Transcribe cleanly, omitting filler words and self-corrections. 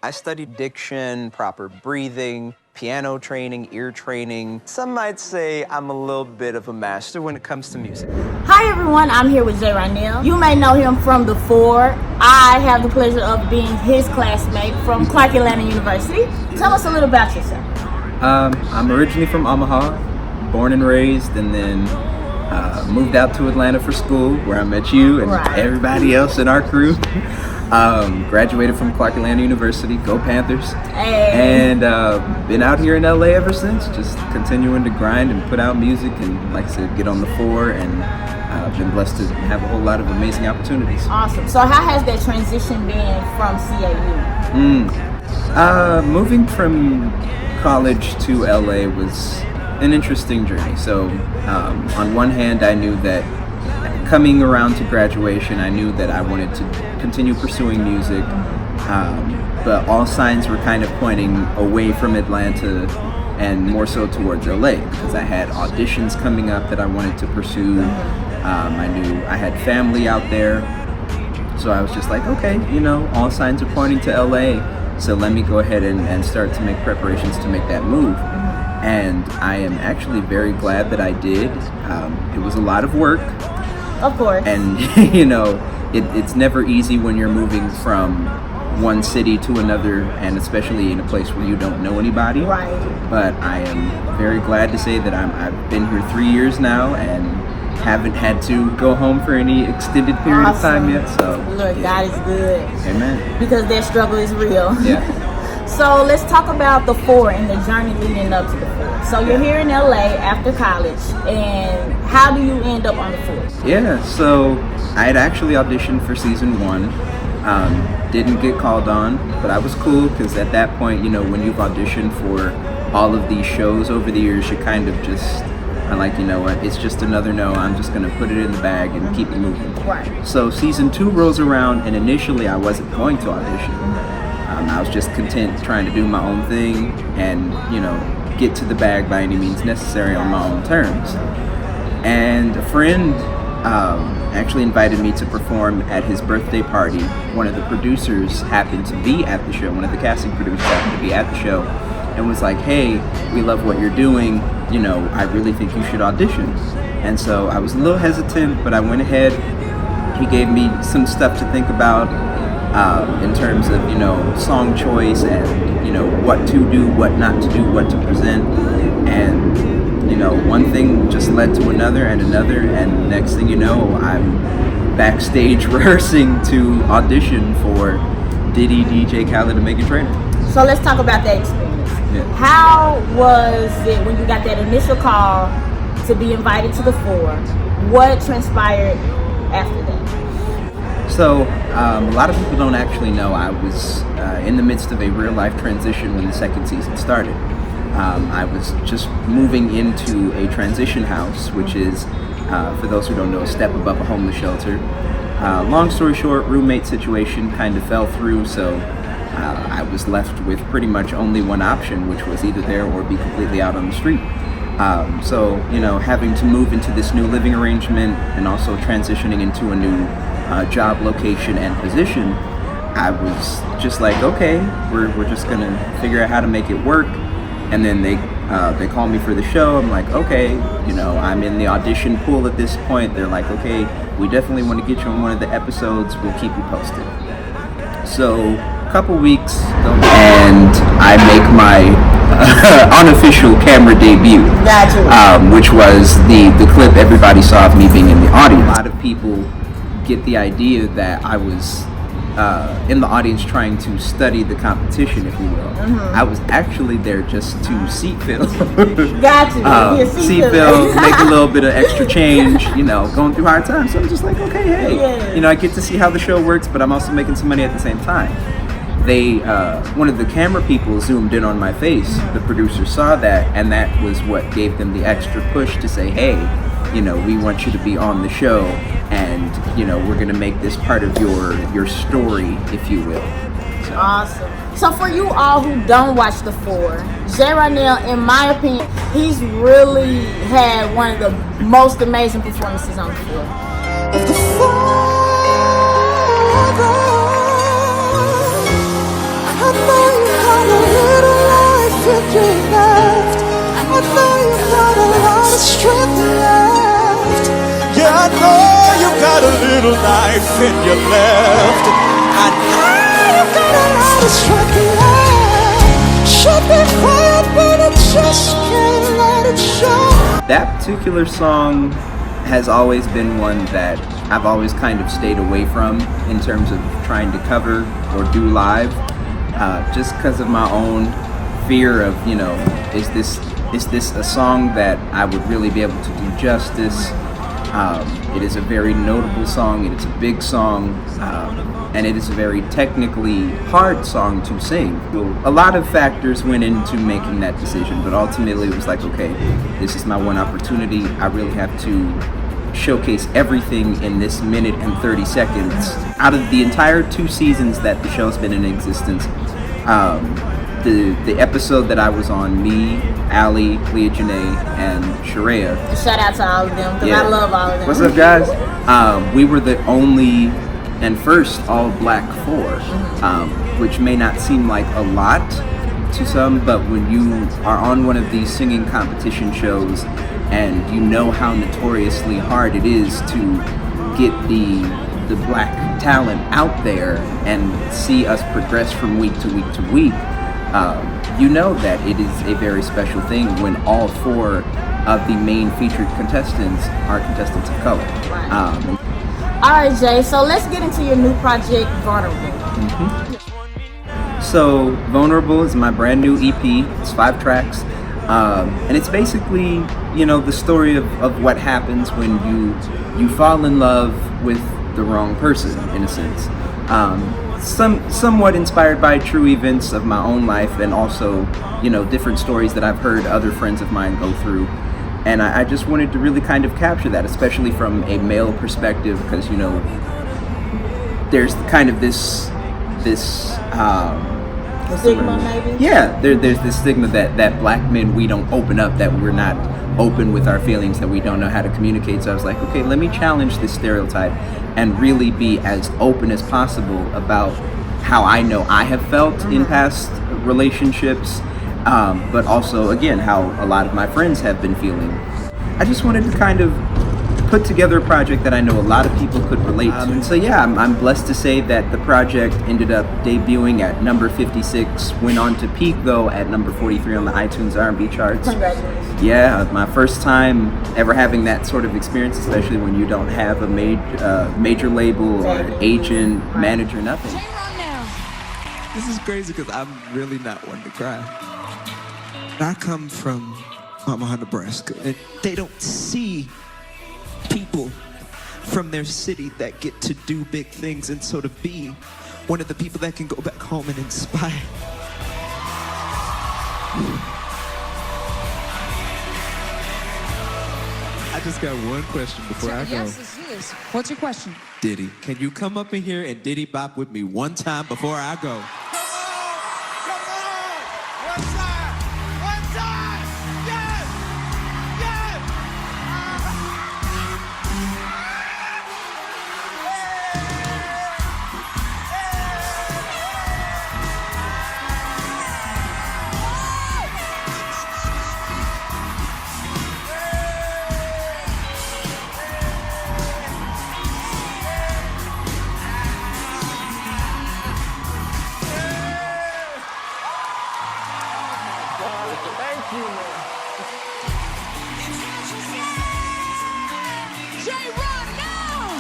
I studied diction, proper breathing, piano training, ear training. Some might say I'm a little bit of a master when it comes to music. Hi everyone, I'm here with JeRonelle. You may know him from The Four. I have the pleasure of being his classmate from Clark Atlanta University. Tell us a little about yourself. I'm originally from Omaha, born and raised, and then moved out to Atlanta for school, where I met you and everybody else in our crew. Graduated from Clark Atlanta University, go Panthers, and been out here in LA ever since, just continuing to grind and put out music and, like I said, get on The Four, and been blessed to have a whole lot of amazing opportunities. Awesome. So how has that transition been from CAU? Moving from college to LA was an interesting journey. So on one hand, I knew that coming around to graduation, I knew that I wanted to continue pursuing music, but all signs were kind of pointing away from Atlanta and more so towards LA, because I had auditions coming up that I wanted to pursue. I knew I had family out there, so I was just like, okay, you know, all signs are pointing to LA, so let me go ahead and start to make preparations to make that move. And I am actually very glad that I did. It was a lot of work. Of course. And, you know, it's never easy when you're moving from one city to another, and especially in a place where you don't know anybody. Right. But I am very glad to say that I've been here 3 years now and haven't had to go home for any extended period of time yet. So, Lord, God is good. Amen. Because their struggle is real. Yeah. So let's talk about The Four and the journey leading up to The Four. So you're here in LA after college, and how do you end up on The Four? Yeah, so I had actually auditioned for season 1. Didn't get called on, but I was cool, because at that point, you know, when you've auditioned for all of these shows over the years, you kind of just, I'm like, you know what, it's just another no, I'm just gonna put it in the bag and keep it moving. Right. So season 2 rolls around, and initially I wasn't going to audition. I was just content trying to do my own thing and, you know, get to the bag by any means necessary on my own terms. And a friend actually invited me to perform at his birthday party. One of the producers happened to be at the show, one of the casting producers happened to be at the show, and was like, hey, we love what you're doing, you know, I really think you should audition. And so I was a little hesitant, but I went ahead. He gave me some stuff to think about in terms of, you know, song choice and, you know, what to do, what not to do, what to present. And, you know, one thing just led to another, and next thing you know, I'm backstage rehearsing to audition for Diddy, DJ Khaled, and Meghan Trainor. So let's talk about that experience. Yeah. How was it when you got that initial call to be invited to The Four? What transpired after that? So, a lot of people don't actually know I was in the midst of a real-life transition when the second season started. I was just moving into a transition house, which is, for those who don't know, a step above a homeless shelter. Long story short, roommate situation kind of fell through, so I was left with pretty much only one option, which was either there or be completely out on the street. So, you know, having to move into this new living arrangement and also transitioning into a new job location and position, I was just like, okay, we're just gonna figure out how to make it work. And then they call me for the show. I'm like, okay, you know, I'm in the audition pool at this point. They're like, okay, we definitely want to get you on one of the episodes. We'll keep you posted. So a couple weeks go, and I make my unofficial camera debut. Gotcha. Which was the clip everybody saw of me being in the audience. A lot of people get the idea that I was in the audience trying to study the competition, if you will. I was actually there just to seat fill. Gotcha. Seat fill, make a little bit of extra change, you know, going through hard times. So I'm just like, okay, hey, you know, I get to see how the show works, but I'm also making some money at the same time. They, one of the camera people zoomed in on my face. The producer saw that, and that was what gave them the extra push to say, hey, you know, we want you to be on the show, and, you know, we're going to make this part of your story, if you will. So. Awesome. So for you all who don't watch The Four, JeRonelle, in my opinion, he's really had one of the most amazing performances on The Four. when you left. I know you got a lot of strength left. Yeah, I know you got a little life in your left. I know you got a lot of strength left. Should be quiet, but I just can't let it show. That particular song has always been one that I've always kind of stayed away from in terms of trying to cover or do live, just because of my own fear of, you know, is this a song that I would really be able to do justice? It is a very notable song, and it's a big song, and it is a very technically hard song to sing. A lot of factors went into making that decision, but ultimately it was like, okay, this is my one opportunity. I really have to showcase everything in this minute and 30 seconds. Out of the entire 2 seasons that the show's been in existence, the episode that I was on, me, Allie, Leah Janae, and Sharia. Shout out to all of them, because Yeah. I love all of them. What's up, guys? We were the only and first all-black 4, which may not seem like a lot to some, but when you are on one of these singing competition shows and you know how notoriously hard it is to get the black talent out there and see us progress from week to week to week, you know that it is a very special thing when all 4 of the main featured contestants are contestants of color. All right, Jay, so let's get into your new project, Vulnerable. So Vulnerable is my brand new EP. It's 5 tracks, and it's basically, you know, the story of what happens when you fall in love with the wrong person, in a sense. Somewhat inspired by true events of my own life, and also, you know, different stories that I've heard other friends of mine go through. And I just wanted to really kind of capture that, especially from a male perspective, because, you know, there's kind of this Stigma, maybe? Yeah, there's this stigma that black men, we don't open up, that we're not open with our feelings, that we don't know how to communicate. So I was like, okay, let me challenge this stereotype and really be as open as possible about how I know I have felt in past relationships, but also, again, how a lot of my friends have been feeling. I just wanted to kind of put together a project that I know a lot of people could relate to. And so yeah, I'm blessed to say that the project ended up debuting at number 56, went on to peak though at number 43 on the iTunes R&B charts. Congratulations. Yeah, my first time ever having that sort of experience, especially when you don't have a major label or agent, manager, nothing. JeRonelle. This is crazy because I'm really not one to cry. I come from Omaha, Nebraska, and they don't see people from their city that get to do big things, and so to be one of the people that can go back home and inspire. I just got one question before I go. Yes, it is. What's your question? Diddy, can you come up in here and Diddy bop with me one time before I go? JeRonelle!